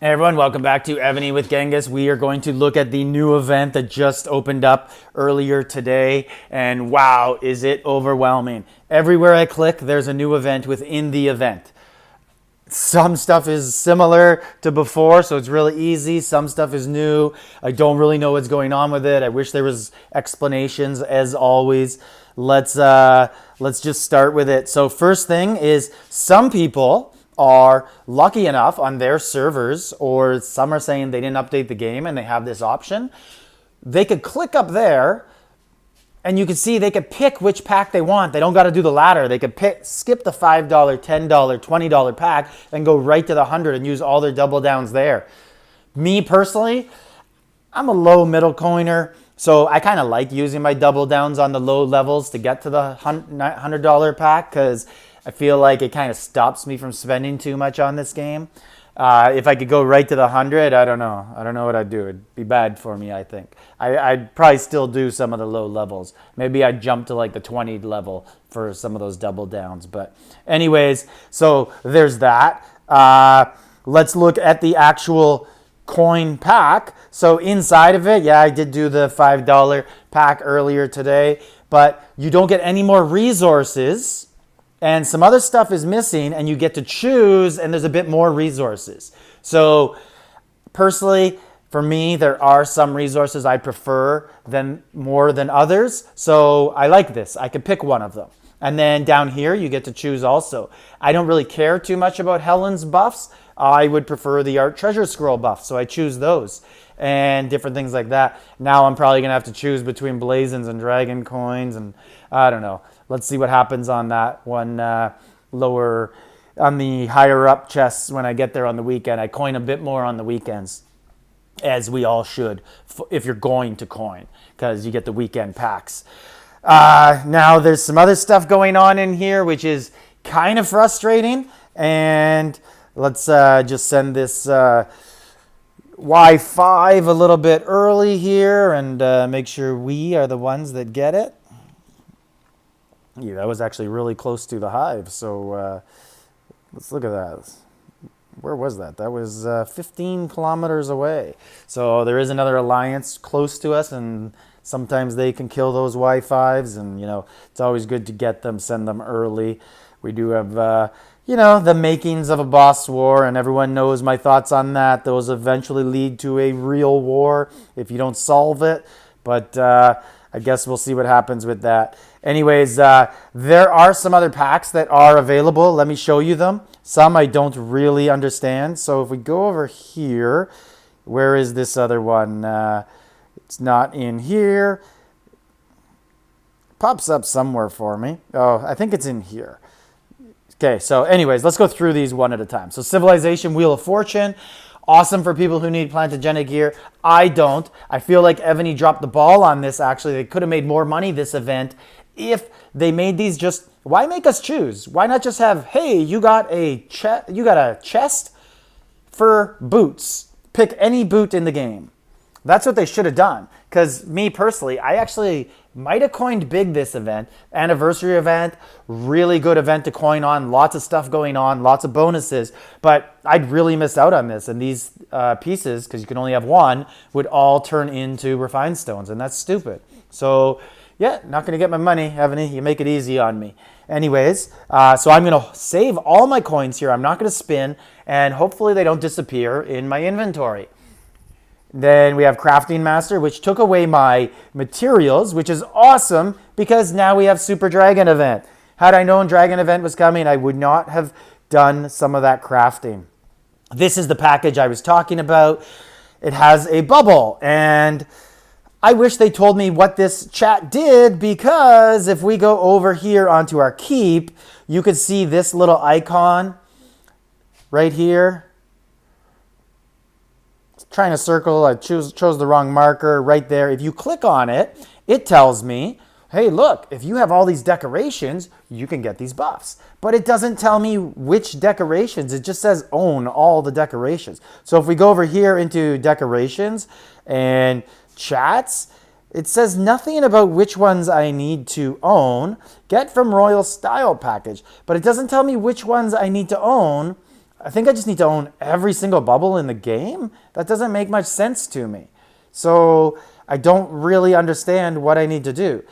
Hey everyone, welcome back to Evony with Genghis. We are going to look at the new event that just opened up earlier today, and wow, is it overwhelming. Everywhere I click, there's a new event within the event. Some stuff is similar to before, so it's really easy. Some stuff is new. I don't really know what's going on with it. I wish there was explanations, as always. Let's just start with it. So first thing is, some people are lucky enough on their servers, or some are saying they didn't update the game and they have this option. They could click up there and you can see they could pick which pack they want. They don't got to do the ladder. They could skip the $5, $10, $20 pack and go right to the 100 and use all their double downs there. Me personally, I'm a low middle coiner, so I kind of like using my double downs on the low levels to get to the $100 pack, because I feel like it kind of stops me from spending too much on this game. If I could go right to the 100, I don't know. I don't know what I'd do. It'd be bad for me, I think. I'd probably still do some of the low levels. Maybe I'd jump to like the 20 level for some of those double downs. But anyways, so there's that. Let's look at the actual coin pack. So inside of it, yeah, I did do the $5 pack earlier today, but you don't get any more resources. And some other stuff is missing, and you get to choose, and there's a bit more resources. So personally, for me, there are some resources I prefer more than others. So I like this. I could pick one of them. And then down here, you get to choose also. I don't really care too much about Helen's buffs. I would prefer the Art Treasure Scroll buff, so I choose those and different things like that. Now I'm probably going to have to choose between Blazons and Dragon Coins, and I don't know. Let's see what happens on that one lower, on the higher up chests when I get there on the weekend. I coin a bit more on the weekends, as we all should, if you're going to coin, because you get the weekend packs. Now there's some other stuff going on in here, which is kind of frustrating. And let's just send this Y5 a little bit early here and make sure we are the ones that get it. Yeah, that was actually really close to the hive. So let's look at that. Where was that? That was 15 kilometers away. So there is another alliance close to us, and sometimes they can kill those Y5s, and it's always good to get them, send them early. We do have the makings of a boss war, and everyone knows my thoughts on that. Those eventually lead to a real war if you don't solve it. But I guess we'll see what happens with that. Anyways, there are some other packs that are available. Let me show you them. Some I don't really understand. So if we go over here, where is this other one? It's not in here. Pops up somewhere for me. Oh, I think it's in here. Okay, so anyways, let's go through these one at a time. So Civilization Wheel of Fortune. Awesome for people who need plantogenic gear. I don't. I feel like Evony dropped the ball on this, actually. They could have made more money this event if they made these just... Why make us choose? Why not just have, hey, you got a chest for boots. Pick any boot in the game. That's what they should have done. Because me personally, I actually might have coined big this event. Anniversary event, really good event to coin on. Lots of stuff going on, lots of bonuses. But I'd really miss out on this. And these pieces, because you can only have one, would all turn into refined stones. And that's stupid. So yeah, not going to get my money, Evony. You make it easy on me. Anyways, so I'm going to save all my coins here. I'm not going to spin. And hopefully they don't disappear in my inventory. Then we have Crafting Master, which took away my materials, which is awesome because now we have Super Dragon Event. Had I known Dragon Event was coming, I would not have done some of that crafting. This is the package I was talking about. It has a bubble, and I wish they told me what this chat did, because if we go over here onto our keep, you could see this little icon right here. Trying to circle, I chose the wrong marker right there. If you click on it, it tells me, hey, look, if you have all these decorations, you can get these buffs. But it doesn't tell me which decorations. It just says own all the decorations. So if we go over here into decorations and chats, it says nothing about which ones I need to own. Get from Royal Style package. But it doesn't tell me which ones I need to own. I think I just need to own every single bubble in the game. That doesn't make much sense to me. So I don't really understand what I need to do.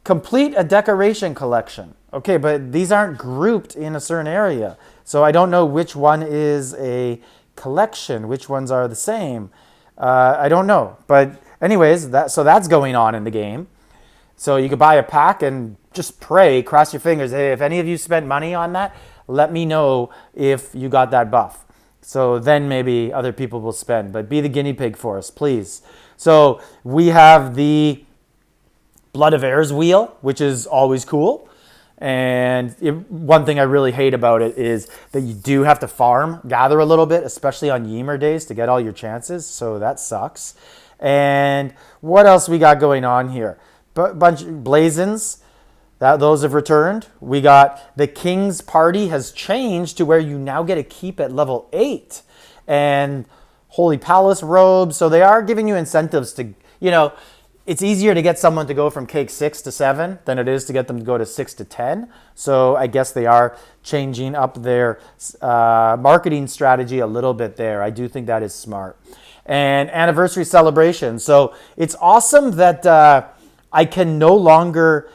Complete a decoration collection. Okay, but these aren't grouped in a certain area. So I don't know which one is a collection, which ones are the same. I don't know. But anyways, that's going on in the game. So you could buy a pack and just pray, cross your fingers. Hey, if any of you spent money on that, let me know if you got that buff. So then maybe other people will spend. But be the guinea pig for us, please. So we have the Blood of Heirs wheel, which is always cool. And one thing I really hate about it is that you do have to gather a little bit, especially on Ymir days to get all your chances. So that sucks. And what else we got going on here? Bunch of blazons. Those have returned. We got the King's Party has changed to where you now get a keep at level 8. And Holy Palace robes. So they are giving you incentives to, it's easier to get someone to go from cake 6 to 7 than it is to get them to go to 6 to 10. So I guess they are changing up their marketing strategy a little bit there. I do think that is smart. And anniversary celebration. So it's awesome that I can no longer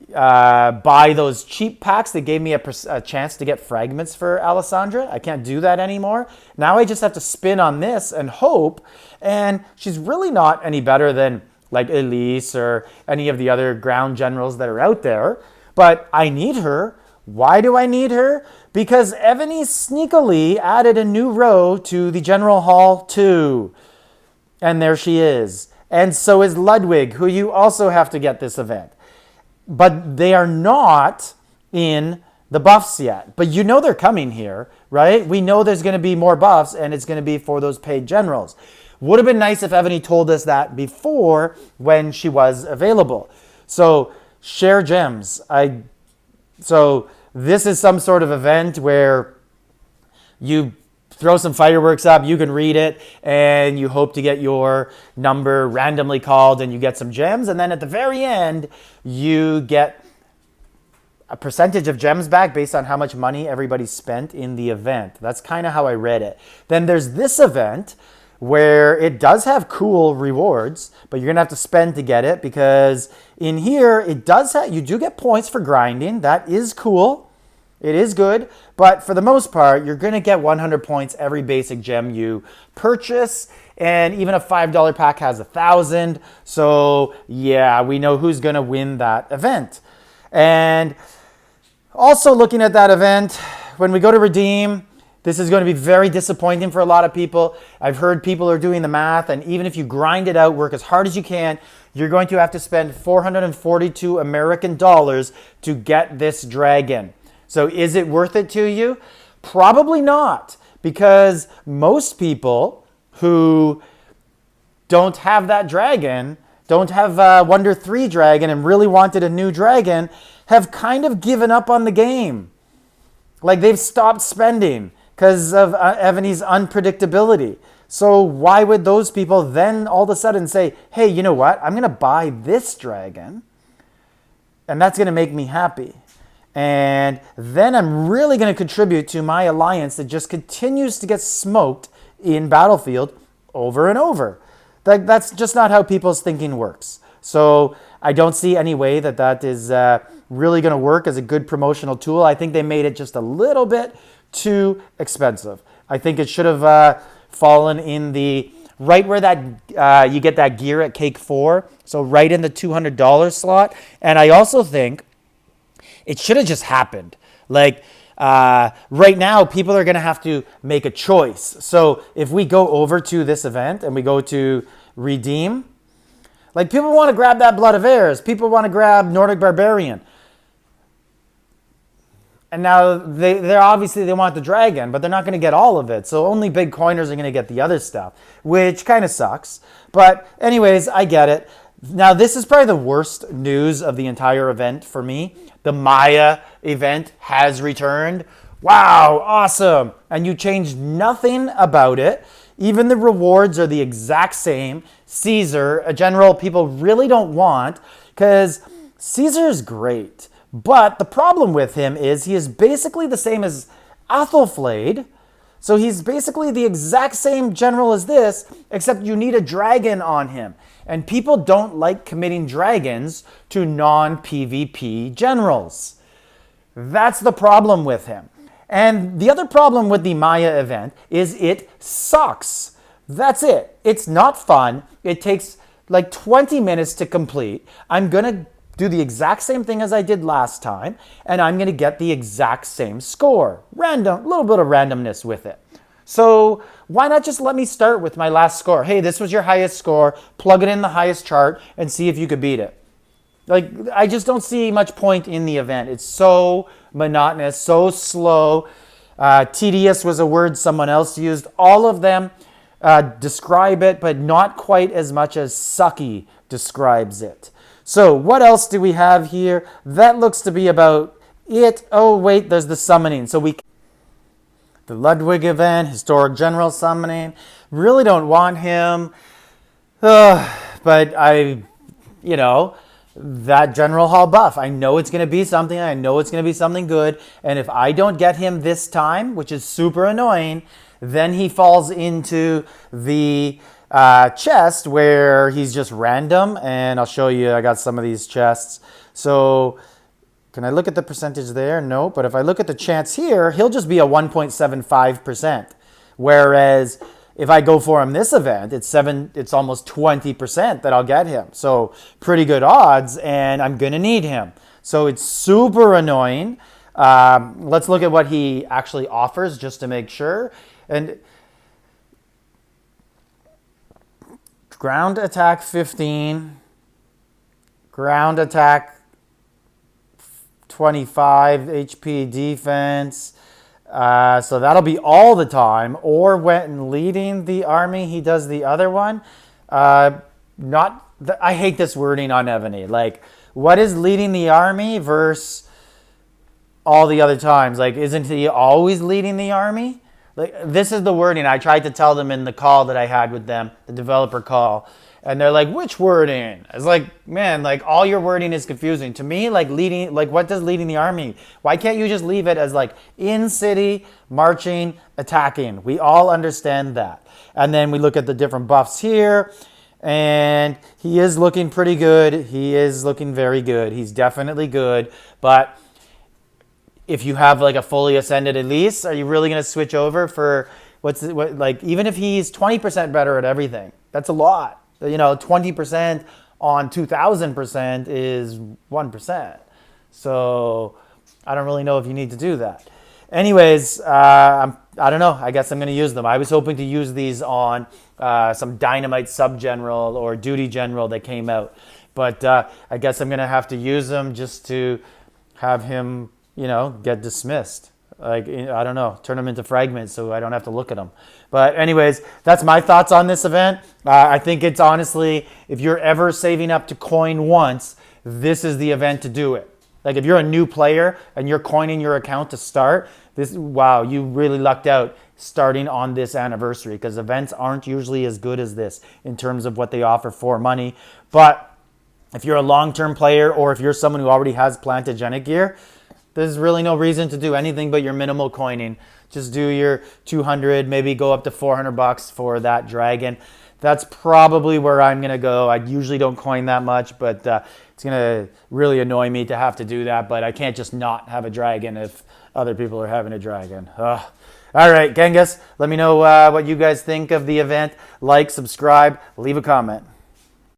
buy those cheap packs that gave me a chance to get fragments for Alessandra. I can't do that anymore. Now I just have to spin on this and hope. And she's really not any better than like Elise or any of the other ground generals that are out there. But I need her. Why do I need her? Because Evony sneakily added a new row to the General Hall 2. And there she is. And so is Ludwig, who you also have to get this event. But they are not in the buffs yet. But they're coming here, right? We know there's going to be more buffs, and it's going to be for those paid generals. Would have been nice if Evony told us that before when she was available. So share gems. So this is some sort of event where you throw some fireworks up, you can read it, and you hope to get your number randomly called and you get some gems. And then at the very end, you get a percentage of gems back based on how much money everybody spent in the event. That's kind of how I read it. Then there's this event where it does have cool rewards, but you're going to have to spend to get it because in here, you do get points for grinding. That is cool. It is good, but for the most part, you're going to get 100 points every basic gem you purchase, and even a $5 pack has 1,000. So yeah, we know who's going to win that event. And also looking at that event, when we go to redeem, this is going to be very disappointing for a lot of people. I've heard people are doing the math, and even if you grind it out, work as hard as you can, you're going to have to spend 442 American dollars to get this dragon. So is it worth it to you? Probably not, because most people who don't have that dragon, don't have Wonder 3 dragon and really wanted a new dragon, have kind of given up on the game. Like they've stopped spending because of Evony's unpredictability. So why would those people then all of a sudden say, hey, you know what? I'm going to buy this dragon and that's going to make me happy. And then I'm really going to contribute to my alliance that just continues to get smoked in Battlefield over and over. That's just not how people's thinking works. So I don't see any way that is really going to work as a good promotional tool. I think they made it just a little bit too expensive. I think it should have fallen in the right where that you get that gear at Cake 4. So right in the $200 slot. And I also think it should have just happened. Like right now, people are going to have to make a choice. So if we go over to this event and we go to redeem, like people want to grab that Blood of Heirs. People want to grab Nordic Barbarian. And now they're obviously they want the dragon, but they're not going to get all of it. So only big coiners are going to get the other stuff, which kind of sucks. But anyways, I get it. Now this is probably the worst news of the entire event for me. The Maya event has returned. Wow, awesome. And you changed nothing about it. Even the rewards are the exact same. Caesar, a general people really don't want, because Caesar is great. But the problem with him is he is basically the same as Athelflaed, So he's basically the exact same general as this, except you need a dragon on him. And people don't like committing dragons to non-PvP generals. That's the problem with him. And the other problem with the Maya event is it sucks. That's it. It's not fun. It takes like 20 minutes to complete. I'm going to do the exact same thing as I did last time, and I'm going to get the exact same score. Random, a little bit of randomness with it. So why not just let me start with my last score? Hey, this was your highest score. Plug it in the highest chart and see if you could beat it. Like, I just don't see much point in the event. It's so monotonous, so slow. Tedious was a word someone else used. All of them describe it, but not quite as much as sucky describes it. So what else do we have here? That looks to be about it. Oh, wait, there's the summoning. So the Ludwig event, historic general summoning. Really don't want him. But that General Hall buff. I know it's going to be something. I know it's going to be something good. And if I don't get him this time, which is super annoying, then he falls into the chest where he's just random. And I'll show you, I got some of these chests. So can I look at the percentage there? No. But if I look at the chance here, he'll just be a 1.75%. Whereas if I go for him this event, it's almost 20% that I'll get him. So pretty good odds, and I'm going to need him. So it's super annoying. Let's look at what he actually offers just to make sure. And ground attack 15, ground attack 25 HP defense. So that'll be all the time. Or when leading the army, he does the other one. I hate this wording on Evony. Like, what is leading the army versus all the other times? Like, isn't he always leading the army? Like, this is the wording. I tried to tell them in the call that I had with them, the developer call. And they're like, which wording? I was like, man, like all your wording is confusing. To me, like what does leading the army? Why can't you just leave it as like in city, marching, attacking? We all understand that. And then we look at the different buffs here. And he is looking pretty good. He is looking very good. He's definitely good. But if you have like a fully ascended Elise, are you really going to switch over for even if he's 20% better at everything? That's a lot. 20% on 2,000% is 1%. So I don't really know if you need to do that. Anyways, I don't know. I guess I'm going to use them. I was hoping to use these on some Dynamite Sub-General or Duty General that came out. But I guess I'm going to have to use them just to have him, get dismissed. Like, I don't know, turn them into fragments so I don't have to look at them. But anyways, that's my thoughts on this event. I think it's honestly, if you're ever saving up to coin once, this is the event to do it. Like if you're a new player and you're coining your account to start, wow, you really lucked out starting on this anniversary because events aren't usually as good as this in terms of what they offer for money. But if you're a long-term player or if you're someone who already has plantogenic gear, there's really no reason to do anything but your minimal coining. Just do your 200, maybe go up to $400 for that dragon. That's probably where I'm going to go. I usually don't coin that much, but it's going to really annoy me to have to do that. But I can't just not have a dragon if other people are having a dragon. Ugh. All right, Genghis, let me know what you guys think of the event. Like, subscribe, leave a comment.